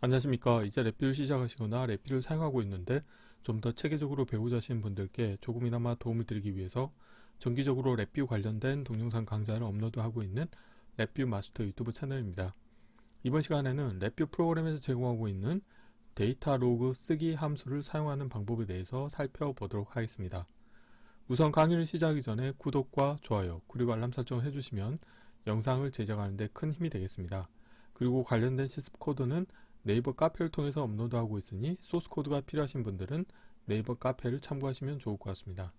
안녕하십니까. 이제 랩뷰를 시작하시거나 랩뷰를 사용하고 있는데 좀 더 체계적으로 배우자 하시는 분들께 조금이나마 도움을 드리기 위해서 정기적으로 랩뷰 관련된 동영상 강좌를 업로드하고 있는 랩뷰 마스터 유튜브 채널입니다. 이번 시간에는 랩뷰 프로그램에서 제공하고 있는 데이터 로그 쓰기 함수를 사용하는 방법에 대해서 살펴보도록 하겠습니다. 우선 강의를 시작하기 전에 구독과 좋아요 그리고 알람 설정을 해주시면 영상을 제작하는 데 큰 힘이 되겠습니다. 그리고 관련된 실습 코드는 네이버 카페를 통해서 업로드하고 있으니 소스 코드가 필요하신 분들은 네이버 카페를 참고하시면 좋을 것 같습니다.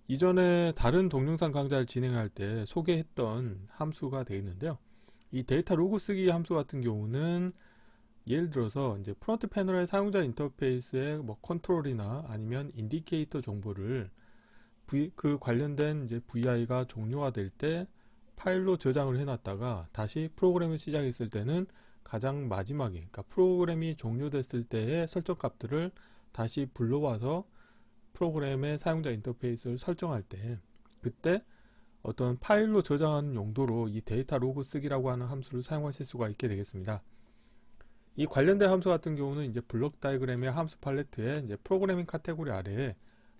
이전에 다른 동영상 강좌를 진행할 때 소개했던 함수가 되겠는데요. 이 데이터 로그 쓰기 함수 같은 경우는 예를 들어서 이제 프론트 패널의 사용자 인터페이스의 컨트롤이나 아니면 인디케이터 정보를 그 관련된 이제 VI가 종료가 될 때 파일로 저장을 해놨다가 다시 프로그램을 시작했을 때는 가장 마지막에, 그러니까 프로그램이 종료됐을 때의 설정 값들을 다시 불러와서 프로그램의 사용자 인터페이스를 설정할 때, 그때 어떤 파일로 저장하는 용도로 이 데이터 로그 쓰기라고 하는 함수를 사용하실 수가 있게 되겠습니다. 이 관련된 함수 같은 경우는 이제 블록 다이그램의 함수 팔레트에 이제 프로그래밍 카테고리 아래에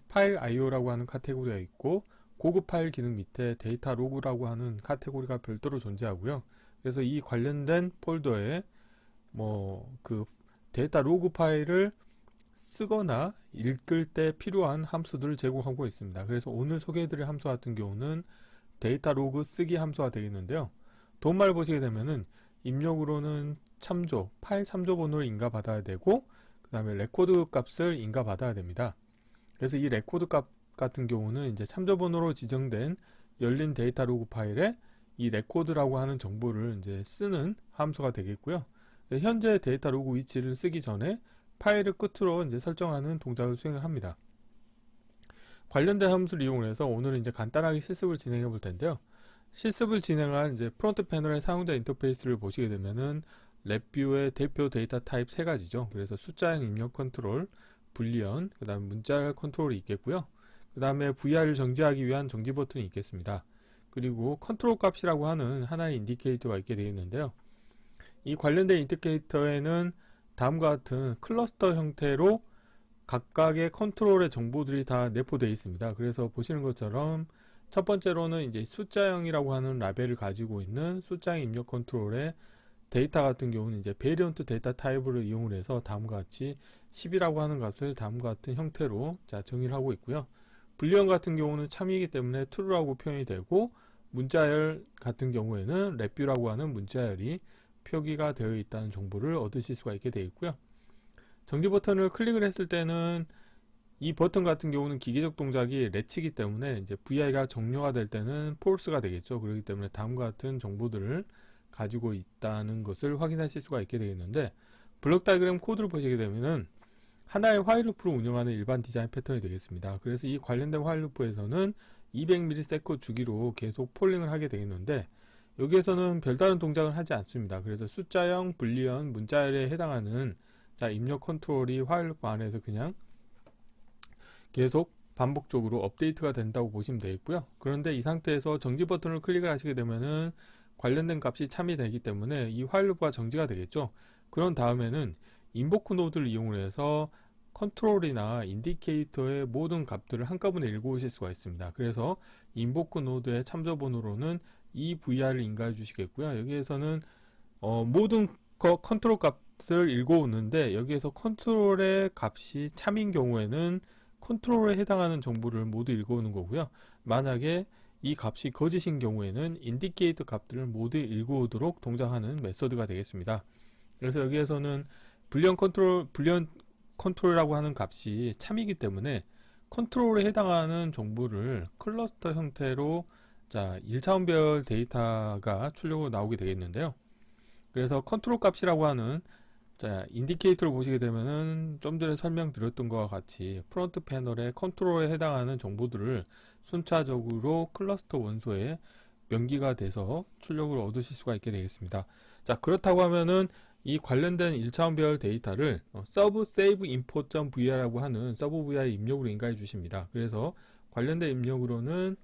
파일 IO라고 하는 카테고리가 있고, 고급 파일 기능 밑에 데이터 로그라고 하는 카테고리가 별도로 존재하고요. 그래서 이 관련된 폴더에 그 데이터 로그 파일을 쓰거나 읽을 때 필요한 함수들을 제공하고 있습니다. 그래서 오늘 소개해드릴 함수 같은 경우는 데이터 로그 쓰기 함수가 되겠는데요. 도움말 보시게 되면은 입력으로는 참조, 파일 참조 번호를 인가받아야 되고, 그 다음에 레코드 값을 인가받아야 됩니다. 그래서 이 레코드 값 같은 경우는 이제 참조 번호로 지정된 열린 데이터 로그 파일에 이 레코드라고 하는 정보를 이제 쓰는 함수가 되겠고요. 현재 데이터 로그 위치를 쓰기 전에 파일을 끝으로 이제 설정하는 동작을 수행을 합니다. 관련된 함수를 이용해서 오늘은 이제 간단하게 실습을 진행해 볼 텐데요. 실습을 진행한 이제 프론트 패널의 사용자 인터페이스를 보시게 되면은 랩뷰의 대표 데이터 타입 세 가지죠. 그래서 숫자형 입력 컨트롤, 불리언, 그 다음에 문자 컨트롤이 있겠고요. 그 다음에 VR을 정지하기 위한 정지 버튼이 있겠습니다. 그리고 컨트롤 값이라고 하는 하나의 인디케이터가 있게 되겠는데요. 이 관련된 인디케이터에는 다음과 같은 클러스터 형태로 각각의 컨트롤의 정보들이 다 내포되어 있습니다. 그래서 보시는 것처럼 첫 번째로는 이제 숫자형이라고 하는 라벨을 가지고 있는 숫자형 입력 컨트롤의 데이터 같은 경우는 이제 베리언트 데이터 타입을 이용을 해서 다음과 같이 10이라고 하는 값을 다음과 같은 형태로 정의를 하고 있고요. 불리언 같은 경우는 참이기 때문에 true라고 표현이 되고, 문자열 같은 경우에는 랩뷰라고 하는 문자열이 표기가 되어 있다는 정보를 얻으실 수가 있게 되어 있고요. 정지 버튼을 클릭을 했을 때는 이 버튼 같은 경우는 기계적 동작이 렛치기 때문에 이제 VI가 종료가 될 때는 false가 되겠죠. 그렇기 때문에 다음과 같은 정보들을 가지고 있다는 것을 확인하실 수가 있게 되겠는데, 블록 다이그램 코드를 보시게 되면은 하나의 화일 루프를 운영하는 일반 디자인 패턴이 되겠습니다. 그래서 이 관련된 화일 루프에서는 200ms 주기로 계속 폴링을 하게 되겠는데, 여기에서는 별다른 동작을 하지 않습니다. 그래서 숫자형, 불리언, 문자열에 해당하는 입력 컨트롤이 화일 루프 안에서 그냥 계속 반복적으로 업데이트가 된다고 보시면 되겠고요. 그런데 이 상태에서 정지 버튼을 클릭을 하시게 되면은 관련된 값이 참이 되기 때문에 이 화일 루프가 정지가 되겠죠. 그런 다음에는 인보크 노드를 이용을 해서 컨트롤이나 인디케이터의 모든 값들을 한꺼번에 읽어오실 수가 있습니다. 그래서 인보크 노드의 참조 번호로는 이 VR을 인가해 주시겠고요. 여기에서는 모든 컨트롤 값을 읽어오는데, 여기에서 컨트롤의 값이 참인 경우에는 컨트롤에 해당하는 정보를 모두 읽어오는 거고요. 만약에 이 값이 거짓인 경우에는 인디케이터 값들을 모두 읽어오도록 동작하는 메서드가 되겠습니다. 그래서 여기에서는 불리언 컨트롤이라고 하는 값이 참이기 때문에 컨트롤에 해당하는 정보를 클러스터 형태로 1차원별 데이터가 출력으로 나오게 되겠는데요. 그래서 컨트롤 값이라고 하는 인디케이터를 보시게 되면은 좀 전에 설명드렸던 것과 같이 프론트 패널의 컨트롤에 해당하는 정보들을 순차적으로 클러스터 원소에 명기가 돼서 출력을 얻으실 수가 있게 되겠습니다. 그렇다고 하면은 이 관련된 1차원별 데이터를 서브 세이브 import.vr라고 하는 서브 vi 입력으로 인가해 주십니다. 그래서 관련된 입력으로는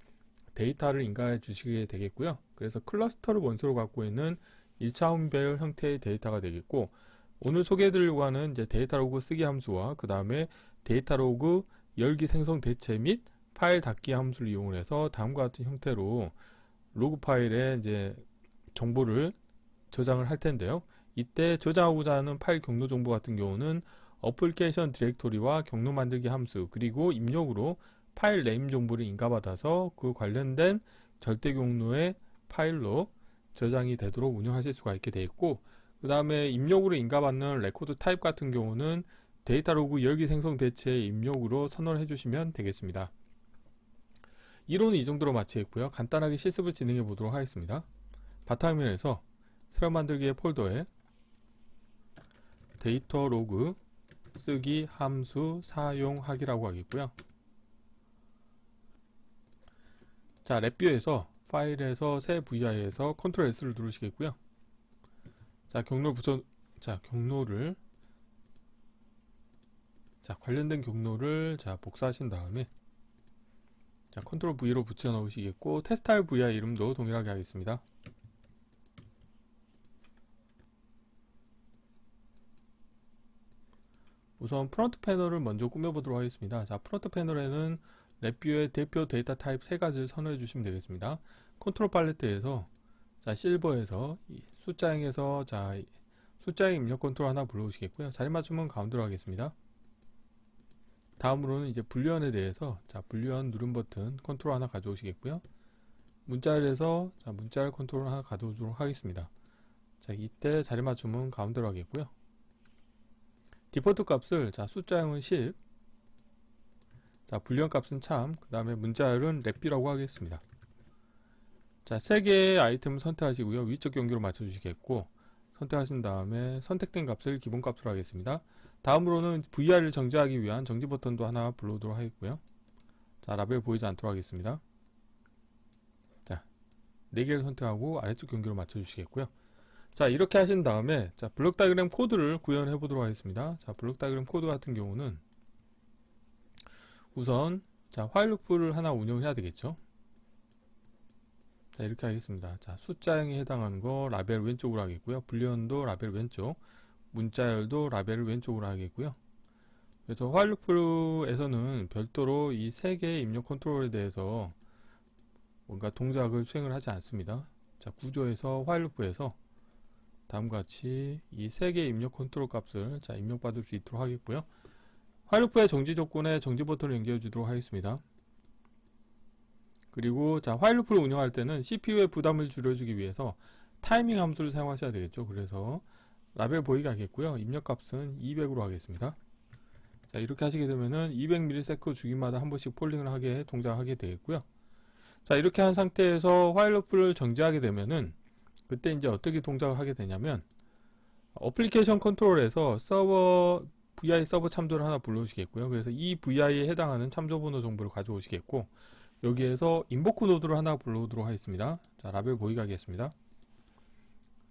데이터를 인가해 주시게 되겠고요. 그래서 클러스터를 원소로 갖고 있는 1차원별 형태의 데이터가 되겠고, 오늘 소개해드리려고 하는 이제 데이터 로그 쓰기 함수와 그 다음에 데이터 로그 열기 생성 대체 및 파일 닫기 함수를 이용해서 다음과 같은 형태로 로그 파일에 이제 정보를 저장을 할 텐데요. 이때 저장하고자 하는 파일 경로 정보 같은 경우는 어플리케이션 디렉토리와 경로 만들기 함수 그리고 입력으로 파일 네임 정보를 인가받아서 그 관련된 절대 경로의 파일로 저장이 되도록 운영하실 수가 있게 되어 있고, 그 다음에 입력으로 인가받는 레코드 타입 같은 경우는 데이터 로그 열기 생성 대체의 입력으로 선언을 해주시면 되겠습니다. 이론은 이 정도로 마치겠고요. 간단하게 실습을 진행해 보도록 하겠습니다. 바탕화면에서 새로 만들기의 폴더에 데이터 로그 쓰기 함수 사용하기라고 하겠고요. 자, 랩뷰에서 파일에서 새 VI에서 컨트롤 S를 누르시겠고요. 자, 경로를 관련된 경로를 복사하신 다음에 컨트롤 V로 붙여 넣으시겠고, 테스트할 VI 이름도 동일하게 하겠습니다. 우선 프론트 패널을 먼저 꾸며보도록 하겠습니다. 자, 프론트 패널에는 랩뷰의 대표 데이터 타입 세 가지를 선호해 주시면 되겠습니다. 컨트롤 팔레트에서 실버에서 숫자행에서 숫자행 입력 컨트롤 하나 불러오시겠고요. 자리 맞춤은 가운데로 하겠습니다. 다음으로는 이제 불리언에 대해서 불리언 누른 버튼 컨트롤 하나 가져오시겠고요. 문자열에서 문자열 컨트롤 하나 가져오도록 하겠습니다. 자, 이때 자리 맞춤은 가운데로 하겠고요. 디폴트 값을 숫자형은 10, 불리언 값은 참, 그 다음에 문자열은 랩뷰라고 하겠습니다. 자, 3개의 아이템을 선택하시고요. 위쪽 경계로 맞춰주시겠고, 선택하신 다음에 선택된 값을 기본 값으로 하겠습니다. 다음으로는 VR을 정지하기 위한 정지 버튼도 하나 불러오도록 하겠고요. 자, 라벨 보이지 않도록 하겠습니다. 자, 4개를 선택하고 아래쪽 경계로 맞춰주시겠고요. 자, 이렇게 하신 다음에 블록 다이그램 코드를 구현해 보도록 하겠습니다. 자, 블록 다이그램 코드 같은 경우는 우선 화일 루프를 하나 운영을 해야 되겠죠. 자, 이렇게 하겠습니다. 자, 숫자형에 해당하는 거 라벨 왼쪽으로 하겠고요. 불리언도 라벨 왼쪽, 문자열도 라벨을 왼쪽으로 하겠고요. 그래서 화일 루프에서는 별도로 이 3개의 입력 컨트롤에 대해서 뭔가 동작을 수행을 하지 않습니다. 자, 구조에서 화일 루프에서 다음과 같이 이 3개의 입력 컨트롤 값을 입력받을 수 있도록 하겠고요. 화일 루프의 정지 조건에 정지 버튼을 연결해 주도록 하겠습니다. 그리고 화일 루프를 운영할 때는 CPU의 부담을 줄여주기 위해서 타이밍 함수를 사용하셔야 되겠죠. 그래서 라벨 보이게 하겠고요. 입력 값은 200으로 하겠습니다. 자, 이렇게 하시게 되면은 200ms 주기마다 한 번씩 폴링을 하게 동작하게 되겠고요. 자, 이렇게 한 상태에서 화일 루프를 정지하게 되면은 그때 이제 어떻게 동작을 하게 되냐면, 어플리케이션 컨트롤에서 VI 서버 참조를 하나 불러오시겠고요. 그래서 이 VI에 해당하는 참조 번호 정보를 가져오시겠고, 여기에서 인보크 노드를 하나 불러오도록 하겠습니다. 자, 라벨 보이게 하겠습니다.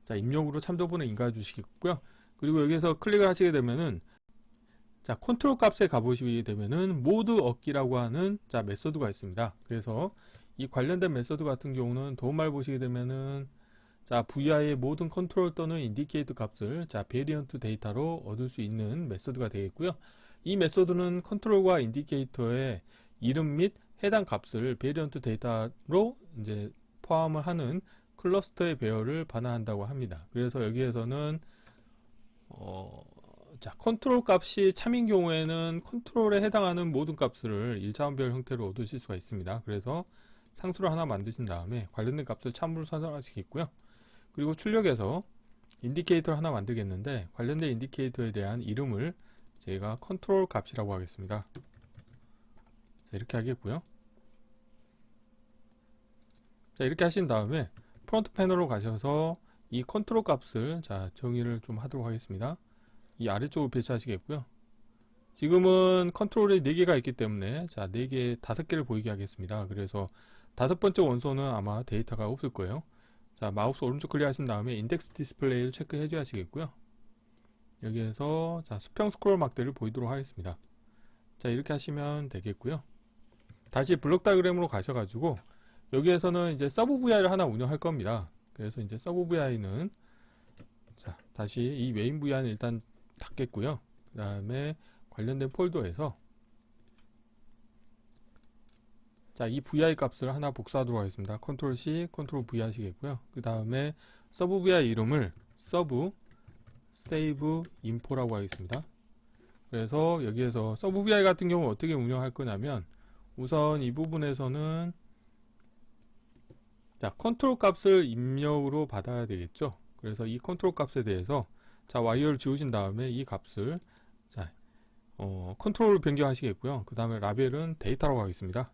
자, 입력으로 참조 번호 인가해 주시겠고요. 그리고 여기에서 클릭을 하시게 되면은 컨트롤 값에 가보시게 되면은 모드 얻기라고 하는 메소드가 있습니다. 그래서 이 관련된 메소드 같은 경우는 도움말 보시게 되면은 VI의 모든 컨트롤 또는 인디케이터 값을 베리언트 데이터로 얻을 수 있는 메소드가 되겠고요. 이 메소드는 컨트롤과 인디케이터의 이름 및 해당 값을 베리언트 데이터로 이제 포함을 하는 클러스터의 배열을 반환한다고 합니다. 그래서 여기에서는 컨트롤 값이 참인 경우에는 컨트롤에 해당하는 모든 값을 1차원별 형태로 얻으실 수가 있습니다. 그래서 상수를 하나 만드신 다음에 관련된 값을 참으로 선택하시겠고요. 그리고 출력에서 인디케이터를 하나 만들겠는데, 관련된 인디케이터에 대한 이름을 제가 컨트롤 값이라고 하겠습니다. 자, 이렇게 하겠고요. 자, 이렇게 하신 다음에 프론트 패널로 가셔서 이 컨트롤 값을 정의를 좀 하도록 하겠습니다. 이 아래쪽으로 배치하시겠고요. 지금은 컨트롤이 4개가 있기 때문에 4개, 5개를 보이게 하겠습니다. 그래서 5번째 원소는 아마 데이터가 없을 거예요. 자, 마우스 오른쪽 클릭하신 다음에 인덱스 디스플레이를 체크해 주시겠고요. 여기에서 수평 스크롤 막대를 보이도록 하겠습니다. 자, 이렇게 하시면 되겠고요. 다시 블록 다이그램으로 가셔가지고 여기에서는 이제 서브 VI를 하나 운영할 겁니다. 그래서 이제 서브 VI는 자, 다시 이 메인 VI는 일단 닫겠고요. 그 다음에 관련된 폴더에서 자, 이 VI 값을 하나 복사하도록 하겠습니다. 컨트롤 C, 컨트롤 V 하시겠고요. 그 다음에 서브 VI 이름을 서브 세이브 인포라고 하겠습니다. 그래서 여기에서 서브 VI 같은 경우 어떻게 운영할 거냐면 우선 이 부분에서는 자, 컨트롤 값을 입력으로 받아야 되겠죠. 그래서 이 컨트롤 값에 대해서 자, 와이어를 지우신 다음에 이 값을 자, 컨트롤을 변경하시겠고요. 그 다음에 라벨은 데이터라고 하겠습니다.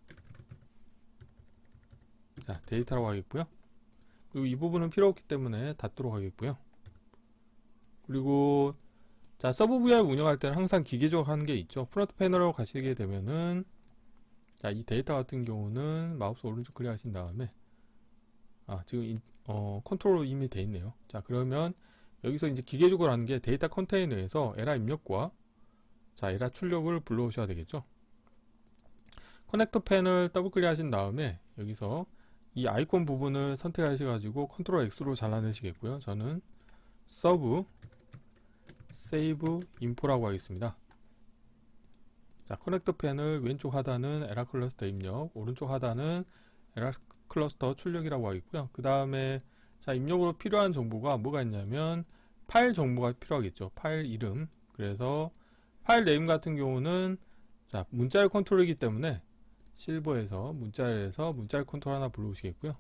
자, 데이터라고 하겠고요. 그리고 이 부분은 필요 없기 때문에 닫도록 하겠고요. 그리고 자, 서브 VI 운영할 때는 항상 기계적으로 하는 게 있죠. 프론트 패널로 가시게 되면은 자, 이 데이터 같은 경우는 마우스 오른쪽 클릭 하신 다음에 지금 컨트롤로 이미 돼 있네요. 자, 그러면 여기서 이제 기계적으로 하는 게 데이터 컨테이너에서 에라 입력과 자, 에라 출력을 불러오셔야 되겠죠. 커넥터 패널 더블 클릭 하신 다음에 여기서 이 아이콘 부분을 선택하셔가지고 컨트롤 X로 잘라내시겠고요. 저는 서브 세이브 인포라고 하겠습니다. 자, 커넥터 패널 왼쪽 하단은 에라 클러스터 입력, 오른쪽 하단은 에라 클러스터 출력이라고 하겠고요. 그 다음에 자, 입력으로 필요한 정보가 뭐가 있냐면 파일 정보가 필요하겠죠. 파일 이름. 그래서 파일 네임 같은 경우는 자, 문자열 컨트롤이기 때문에 실버에서 문자열에서 문자열 컨트롤 하나 불러오시겠고요.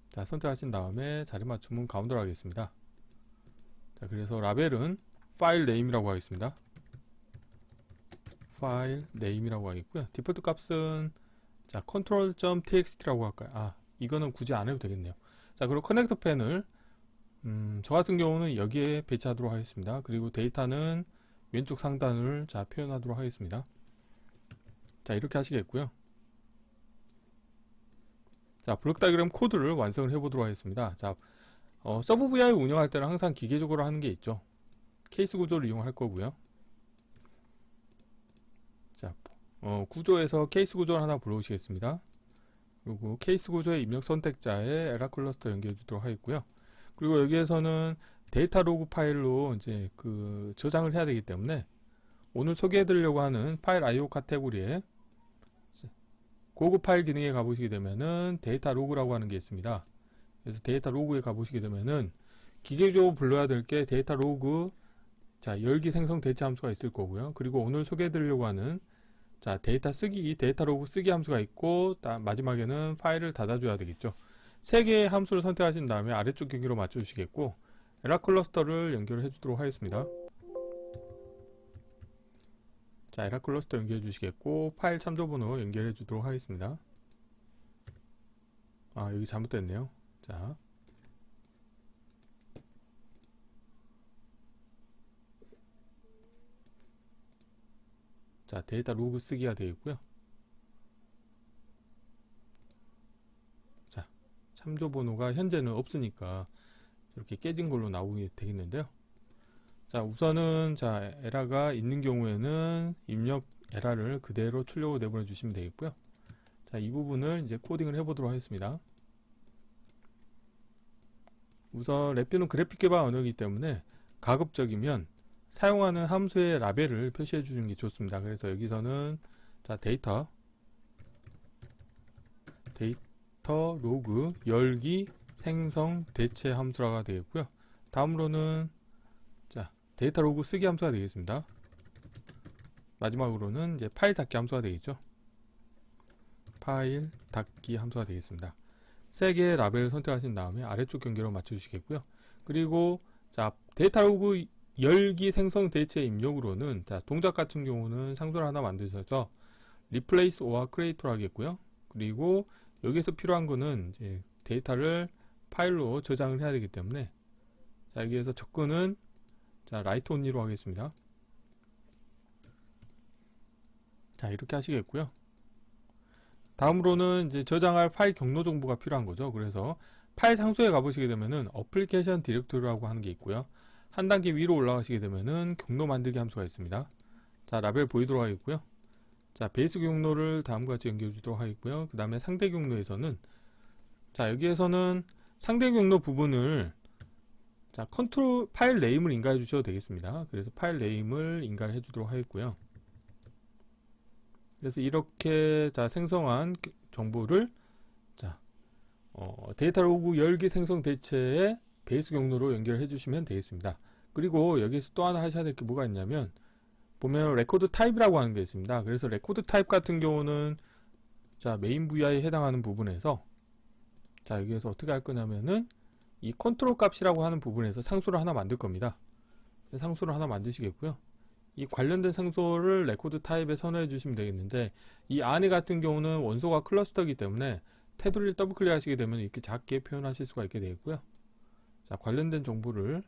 자, 선택하신 다음에 자리 맞춤은 가운데로 하겠습니다. 자, 그래서 라벨은 파일 네임이라고 하겠습니다. 파일 네임이라고 하겠고요. 디폴트 값은 자, control.txt라고 할까요? 이거는 굳이 안 해도 되겠네요. 자, 그리고 커넥터 패널 저 같은 경우는 여기에 배치하도록 하겠습니다. 그리고 데이터는 왼쪽 상단을 자, 표현하도록 하겠습니다. 자, 이렇게 하시겠고요. 자, 블록 다이그램 코드를 완성을 해보도록 하겠습니다. 자, 서브 VI 운영할 때는 항상 기계적으로 하는 게 있죠. 케이스 구조를 이용할 거고요. 자, 구조에서 케이스 구조를 하나 불러오시겠습니다. 그리고 케이스 구조의 입력 선택자에 에라 클러스터 연결해 주도록 하겠고요. 그리고 여기에서는 데이터 로그 파일로 이제 그 저장을 해야 되기 때문에 오늘 소개해 드리려고 하는 파일 IO 카테고리에 고급 파일 기능에 가보시게 되면은 데이터 로그라고 하는 게 있습니다. 그래서 데이터 로그에 가보시게 되면은 기계적으로 불러야 될 게 데이터 로그 자, 열기 생성 대체 함수가 있을 거고요. 그리고 오늘 소개해 드리려고 하는 자, 데이터 쓰기, 데이터 로그 쓰기 함수가 있고 마지막에는 파일을 닫아줘야 되겠죠. 세 개의 함수를 선택하신 다음에 아래쪽 경기로 맞춰주시겠고 에라 클러스터를 연결해 주도록 하겠습니다. 자, 에라 클러스터 연결해 주시겠고 파일 참조 번호 연결해 주도록 하겠습니다. 여기 잘못됐네요. 자, 데이터 로그 쓰기가 되겠고요. 자, 참조 번호가 현재는 없으니까 이렇게 깨진 걸로 나오게 되겠는데요. 자, 우선은 자, 에라가 있는 경우에는 입력 에라를 그대로 출력으로 내보내 주시면 되겠고요. 자, 이 부분을 이제 코딩을 해보도록 하겠습니다. 우선 랩뷰는 그래픽 개발 언어이기 때문에 가급적이면 사용하는 함수의 라벨을 표시해 주는 게 좋습니다. 그래서 여기서는 자, 데이터 로그 열기 생성 대체 함수라가 되겠고요. 다음으로는 자, 데이터 로그 쓰기 함수가 되겠습니다. 마지막으로는 이제 파일 닫기 함수가 되겠죠. 파일 닫기 함수가 되겠습니다. 세 개의 라벨을 선택하신 다음에 아래쪽 경계로 맞춰 주시겠고요. 그리고 자, 데이터 로그 열기 생성 대체 입력으로는 자, 동작 같은 경우는 상수를 하나 만드셔서 replace or create로 하겠고요. 그리고 여기서 필요한 거는 이제 데이터를 파일로 저장을 해야 되기 때문에 자, 여기에서 접근은 자, write only로 하겠습니다. 자, 이렇게 하시겠고요. 다음으로는 이제 저장할 파일 경로 정보가 필요한 거죠. 그래서 파일 상수에 가보시게 되면은 어플리케이션 디렉토리라고 하는 게 있고요. 한 단계 위로 올라가시게 되면은 경로 만들기 함수가 있습니다. 자, 라벨 보이도록 하겠고요. 자, 베이스 경로를 다음과 같이 연결해 주도록 하겠고요. 그 다음에 상대 경로에서는 자, 여기에서는 상대 경로 부분을 자, 컨트롤 파일 네임을 인가해 주셔도 되겠습니다. 그래서 파일 네임을 인가를 해주도록 하겠고요. 그래서 이렇게 자 생성한 정보를 자 데이터 로그 열기 생성 대체의 베이스 경로로 연결해 주시면 되겠습니다. 그리고 여기에서 또 하나 하셔야 될 게 뭐가 있냐면 보면 레코드 타입이라고 하는 게 있습니다. 그래서 레코드 타입 같은 경우는 자 메인 VI에 해당하는 부분에서 자 여기에서 어떻게 할 거냐면은 이 컨트롤 값이라고 하는 부분에서 상수를 하나 만들 겁니다. 상수를 하나 만드시겠고요. 이 관련된 상수를 레코드 타입에 선호해 주시면 되겠는데 이 안에 같은 경우는 원소가 클러스터이기 때문에 테두리를 더블 클릭하시게 되면 이렇게 작게 표현하실 수가 있게 되고요. 자 관련된 정보를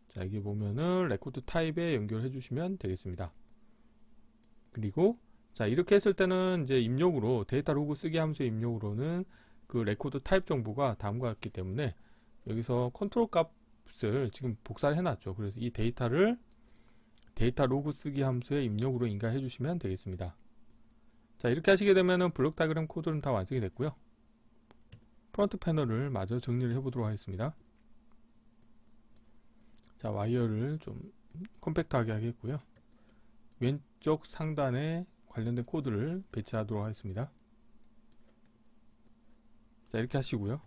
자 여기 보면은 레코드 타입에 연결해 주시면 되겠습니다. 그리고 자 이렇게 했을 때는 이제 입력으로 데이터 로그 쓰기 함수의 입력으로는 그 레코드 타입 정보가 다음과 같기 때문에 여기서 컨트롤 값을 지금 복사를 해놨죠. 그래서 이 데이터를 데이터 로그 쓰기 함수의 입력으로 인가해 주시면 되겠습니다. 자 이렇게 하시게 되면은 블록 다이그램 코드는 다 완성이 됐고요. 프론트 패널을 마저 정리를 해 보도록 하겠습니다. 자 와이어를 좀 컴팩트하게 하겠고요. 왼쪽 상단에 관련된 코드를 배치하도록 하겠습니다. 자 이렇게 하시고요.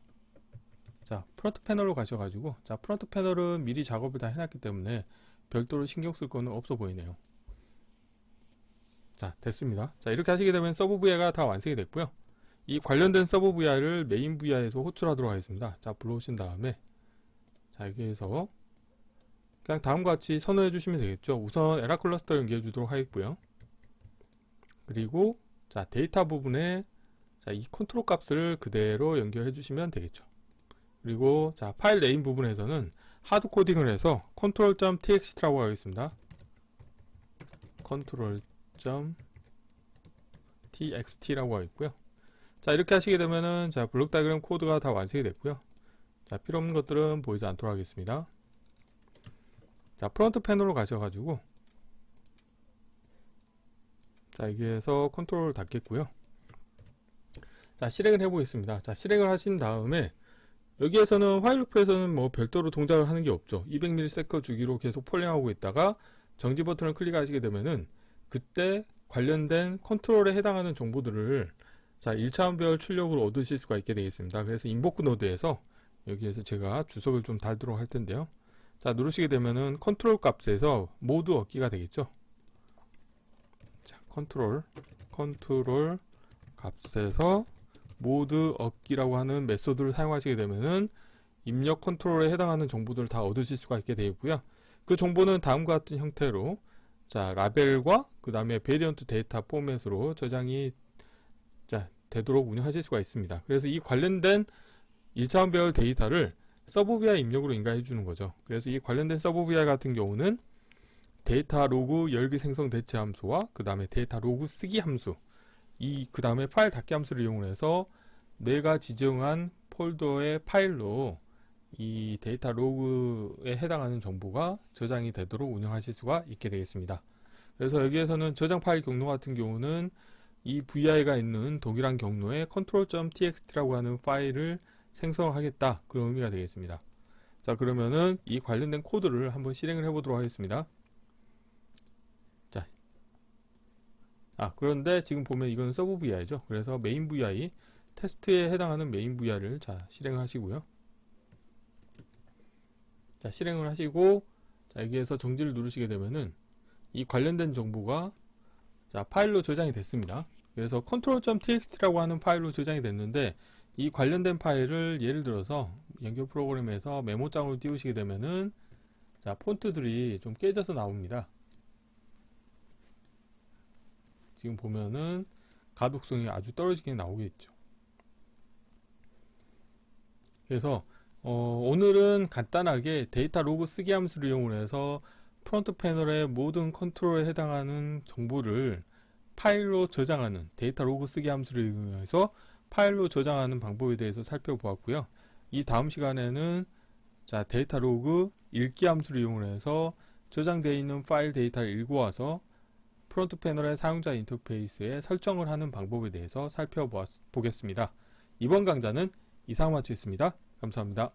자 프론트 패널로 가셔가지고 자 프론트 패널은 미리 작업을 다 해놨기 때문에 별도로 신경 쓸 거는 없어 보이네요. 자 됐습니다. 자 이렇게 하시게 되면 서브 VI가 다 완성이 됐고요. 이 관련된 서브 VI를 메인 VI에서 호출하도록 하겠습니다. 자 불러오신 다음에 자 여기에서 그냥 다음과 같이 선호해 주시면 되겠죠. 우선 에라 클러스터 연결해 주도록 하겠고요. 그리고 자 데이터 부분에 자 이 컨트롤 값을 그대로 연결해 주시면 되겠죠. 그리고 자 파일 네임 부분에서는 하드 코딩을 해서 control.txt라고 하겠습니다. control.txt라고 하겠고요. 자 이렇게 하시게 되면은 자 블록 다이그램 코드가 다 완성이 됐고요. 자 필요 없는 것들은 보이지 않도록 하겠습니다. 자 프론트 패널로 가셔가지고 자 여기에서 컨트롤을 닫겠고요. 자 실행을 해보겠습니다. 자 실행을 하신 다음에 여기에서는 화일 루프에서는 뭐 별도로 동작을 하는 게 없죠. 200ms 주기로 계속 폴링하고 있다가 정지 버튼을 클릭하시게 되면은 그때 관련된 컨트롤에 해당하는 정보들을 자 1차원별 출력으로 얻으실 수가 있게 되겠습니다. 그래서 인보크 노드에서 여기에서 제가 주석을 좀 달도록 할 텐데요. 자 누르시게 되면은 컨트롤 값에서 모두 얻기가 되겠죠. 자 컨트롤 값에서 모드 얻기라고 하는 메소드를 사용하시게 되면은 입력 컨트롤에 해당하는 정보들을 다 얻으실 수가 있게 되고요. 그 정보는 다음과 같은 형태로 자 라벨과 그 다음에 베리언트 데이터 포맷으로 저장이 자 되도록 운영하실 수가 있습니다. 그래서 이 관련된 1차원별 데이터를 서브 VI 입력으로 인가해 주는 거죠. 그래서 이 관련된 서브 VI 같은 경우는 데이터 로그 열기 생성 대체 함수와 그 다음에 데이터 로그 쓰기 함수 그 다음에 파일 닫기 함수를 이용해서 내가 지정한 폴더의 파일로 이 데이터 로그에 해당하는 정보가 저장이 되도록 운영하실 수가 있게 되겠습니다. 그래서 여기에서는 저장 파일 경로 같은 경우는 이 VI가 있는 동일한 경로에 control.txt라고 하는 파일을 생성하겠다 그런 의미가 되겠습니다. 자 그러면은 이 관련된 코드를 한번 실행을 해 보도록 하겠습니다. 자 그런데 지금 보면 이건 서브 VI죠. 그래서 메인 VI 테스트에 해당하는 메인 VI를 자 실행을 하시고요. 자 실행을 하시고 자 여기에서 정지를 누르시게 되면은 이 관련된 정보가 자 파일로 저장이 됐습니다. 그래서 control.txt라고 하는 파일로 저장이 됐는데 이 관련된 파일을 예를 들어서 연결 프로그램에서 메모장으로 띄우시게 되면은 자 폰트들이 좀 깨져서 나옵니다. 지금 보면은 가독성이 아주 떨어지게 나오겠죠. 그래서 오늘은 간단하게 데이터 로그 쓰기 함수를 이용해서 프론트 패널의 모든 컨트롤에 해당하는 정보를 파일로 저장하는 데이터 로그 쓰기 함수를 이용해서 파일로 저장하는 방법에 대해서 살펴보았고요. 이 다음 시간에는 자 데이터 로그 읽기 함수를 이용해서 저장되어 있는 파일 데이터를 읽어와서 프론트 패널의 사용자 인터페이스에 설정을 하는 방법에 대해서 살펴보겠습니다. 이번 강좌는 이상 마치겠습니다. 감사합니다.